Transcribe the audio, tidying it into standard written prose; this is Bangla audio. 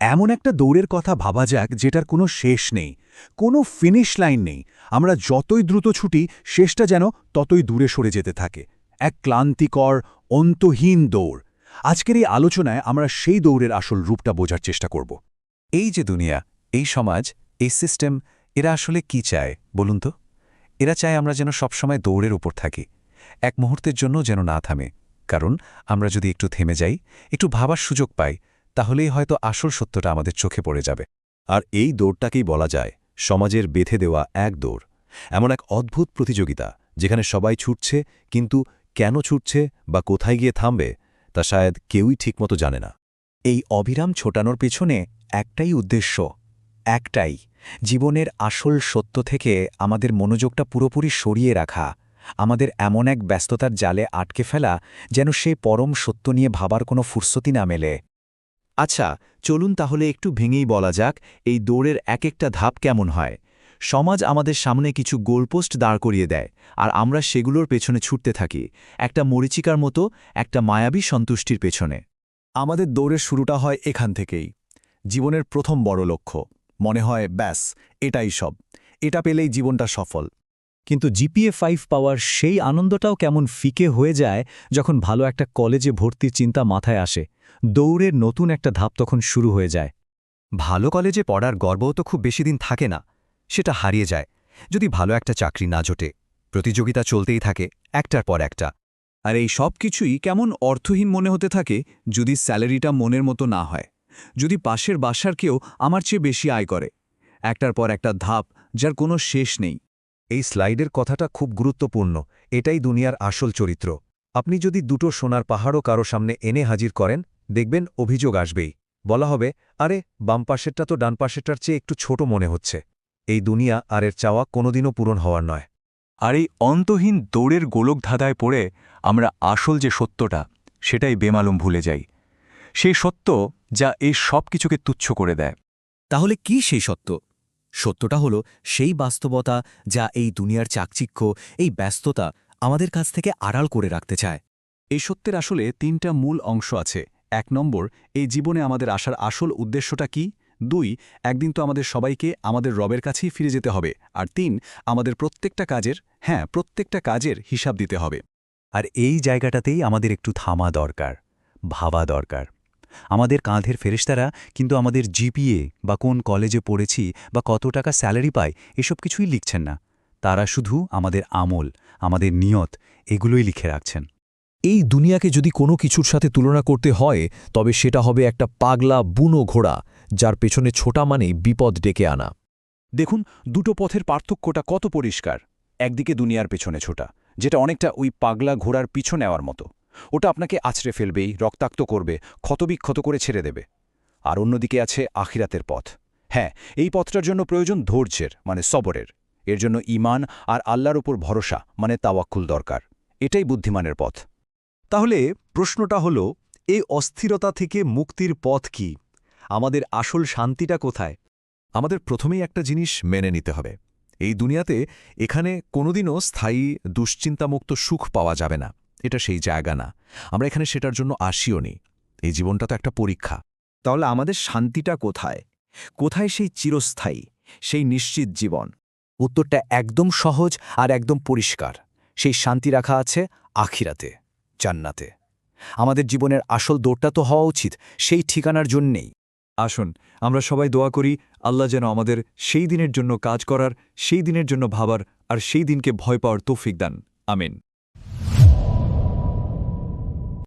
এমন একটা দৌড়ের কথা ভাবা যাক যেটার কোনো শেষ নেই, কোনো ফিনিশ লাইন নেই। আমরা যতই দ্রুত ছুটি, শেষটা যেন ততই দূরে সরে যেতে থাকে। এক ক্লান্তিকর, অন্তহীন দৌড়। আজকের এই আলোচনায় আমরা সেই দৌড়ের আসল রূপটা বোঝার চেষ্টা করব। এই যে দুনিয়া, এই সমাজ, এই সিস্টেম, এরা আসলে কি চায় বলুন তো? এরা চায় আমরা যেন সবসময় দৌড়ের উপর থাকি, এক মুহূর্তের জন্য যেন না থামে। কারণ আমরা যদি একটু থেমে যাই, একটু ভাবার সুযোগ পাই, তাহলেই হয়তো আসল সত্যটা আমাদের চোখে পড়ে যাবে। আর এই দৌড়টাকেই বলা যায় সমাজের বেঁধে দেওয়া এক দৌড়, এমন এক অদ্ভুত প্রতিযোগিতা যেখানে সবাই ছুটছে, কিন্তু কেন ছুটছে বা কোথায় গিয়ে থামবে তা শায়দ কেউই ঠিকমতো জানে না। এই অবিরাম ছোটানোর পেছনে একটাই উদ্দেশ্য, একটাই, জীবনের আসল সত্য থেকে আমাদের মনোযোগটা পুরোপুরি সরিয়ে রাখা, আমাদের এমন এক ব্যস্ততার জালে আটকে ফেলা যেন সে পরম সত্য নিয়ে ভাবার কোনো ফুরসতি না মেলে। আচ্ছা, চলুন তাহলে একটু ভেঙেই বলা যাক এই দৌড়ের এক একটা ধাপ কেমন হয়। সমাজ আমাদের সামনে কিছু গোলপোস্ট দাঁড় করিয়ে দেয়, আর আমরা সেগুলোর পেছনে ছুটতে থাকি, একটা মরীচিকার মতো, একটা মায়াবী সন্তুষ্টির পেছনে। আমাদের দৌড়ের শুরুটা হয় এখান থেকেই, জীবনের প্রথম বড় লক্ষ্য। মনে হয় ব্যাস, এটাই সব, এটা পেলেই জীবনটা সফল। কিন্তু জিপিএ 5 পাওয়ার সেই আনন্দটাও কেমন ফিকে হয়ে যায় যখন ভালো একটা কলেজে ভর্তির চিন্তা মাথায় আসে। দৌড়ের নতুন একটা ধাপ তখন শুরু হয়ে যায়। ভালো কলেজে পড়ার গর্বও তো খুব বেশি দিন থাকে না, সেটা হারিয়ে যায় যদি ভালো একটা চাকরি না জোটে। প্রতিযোগিতা চলতেই থাকে একটার পর একটা। আর এই সব কিছুই কেমন অর্থহীন মনে হতে থাকে যদি স্যালারিটা মনের মতো না হয়, যদি পাশের বাসার কেউ আমার চেয়ে বেশি আয় করে। একটার পর একটা ধাপ যার কোনো শেষ নেই। এই স্লাইডের কথাটা খুব গুরুত্বপূর্ণ। এটাই দুনিয়ার আসল চরিত্র। আপনি যদি দুটো সোনার পাহাড়ও কারো সামনে এনে হাজির করেন, দেখবেন অভিযোগ আসবেই। বলা হবে, আরে বাম পাশেরটা তো ডান পাশেরটার চেয়ে একটু ছোট মনে হচ্ছে। এই দুনিয়া আর এর চাওয়া কোনোদিনও পূরণ হওয়ার নয়। আর এই অন্তহীন দৌড়ের গোলকধাঁধায় পড়ে আমরা আসল যে সত্যটা, সেটাই বেমালুম ভুলে যাই। সেই সত্য যা এই সব কিছুকে তুচ্ছ করে দেয়। তাহলে কি সেই সত্য? সত্যটা হলো সেই বাস্তবতা যা এই দুনিয়ার চাকচিক্য, এই ব্যস্ততা আমাদের কাছ থেকে আড়াল করে রাখতে চায়। এই সত্যের আসলে তিনটা মূল অংশ আছে। ১ নম্বর, এই জীবনে আমাদের আসার আসল উদ্দেশ্যটা কি? ২, একদিন তো আমাদের সবাইকে আমাদের রবের কাছেই ফিরে যেতে হবে। আর ৩, আমাদের প্রত্যেকটা কাজের হিসাব দিতে হবে। আর এই জায়গাটাতেই আমাদের একটু থামা দরকার, ভাবা দরকার। আমাদের কাঁধের ফেরেশতারা কিন্তু আমাদের জিপিএ বা কোন কলেজে পড়েছি বা কত টাকা স্যালারি পাই এসব কিছুই লিখছেন না। তারা শুধু আমাদের আমল, আমাদের নিয়ত, এগুলোই লিখে রাখছেন। এই দুনিয়াকে যদি কোনো কিছুর সাথে তুলনা করতে হয়, তবে সেটা হবে একটা পাগলা বুনো ঘোড়া, যার পেছনে ছোটা মানেই বিপদ ডেকে আনা। দেখুন, দুটো পথের পার্থক্যটা কত পরিষ্কার। একদিকে দুনিয়ার পেছনে ছোটা, যেটা অনেকটা ওই পাগলা ঘোড়ার পিছু নেওয়ার মতো। ওটা আপনাকে আছড়ে ফেলবেই, রক্তাক্ত করবে, ক্ষতবিক্ষত করে ছেড়ে দেবে। আর অন্যদিকে আছে আখিরাতের পথ। হ্যাঁ, এই পথটার জন্য প্রয়োজন ধৈর্যের, মানে সবরের। এর জন্য ঈমান আর আল্লাহর উপর ভরসা, মানে তাওয়াক্কুল দরকার। এটাই বুদ্ধিমানের পথ। তাহলে প্রশ্নটা হলো, এই অস্থিরতা থেকে মুক্তির পথ কি? আমাদের আসল শান্তিটা কোথায়? আমাদের প্রথমেই একটা জিনিস মেনে নিতে হবে, এই দুনিয়াতে এখানে কোনোদিনও স্থায়ী দুশ্চিন্তামুক্ত সুখ পাওয়া যাবে না। এটা সেই জায়গা না, আমরা এখানে সেটার জন্য আসিও নি। এই জীবনটা তো একটা পরীক্ষা। তাহলে আমাদের শান্তিটা কোথায়? কোথায় সেই চিরস্থায়ী, সেই নিশ্চিত জীবন? উত্তরটা একদম সহজ আর একদম পরিষ্কার। সেই শান্তি রাখা আছে আখিরাতে, জান্নাতে। আমাদের জীবনের আসল দৌড়টা তো হওয়া উচিত সেই ঠিকানার জন্যেই। আসুন আমরা সবাই দোয়া করি, আল্লাহ যেন আমাদের সেই দিনের জন্য কাজ করার, সেই দিনের জন্য ভাবার আর সেই দিনকে ভয় পাওয়ার তৌফিক দান। আমিন।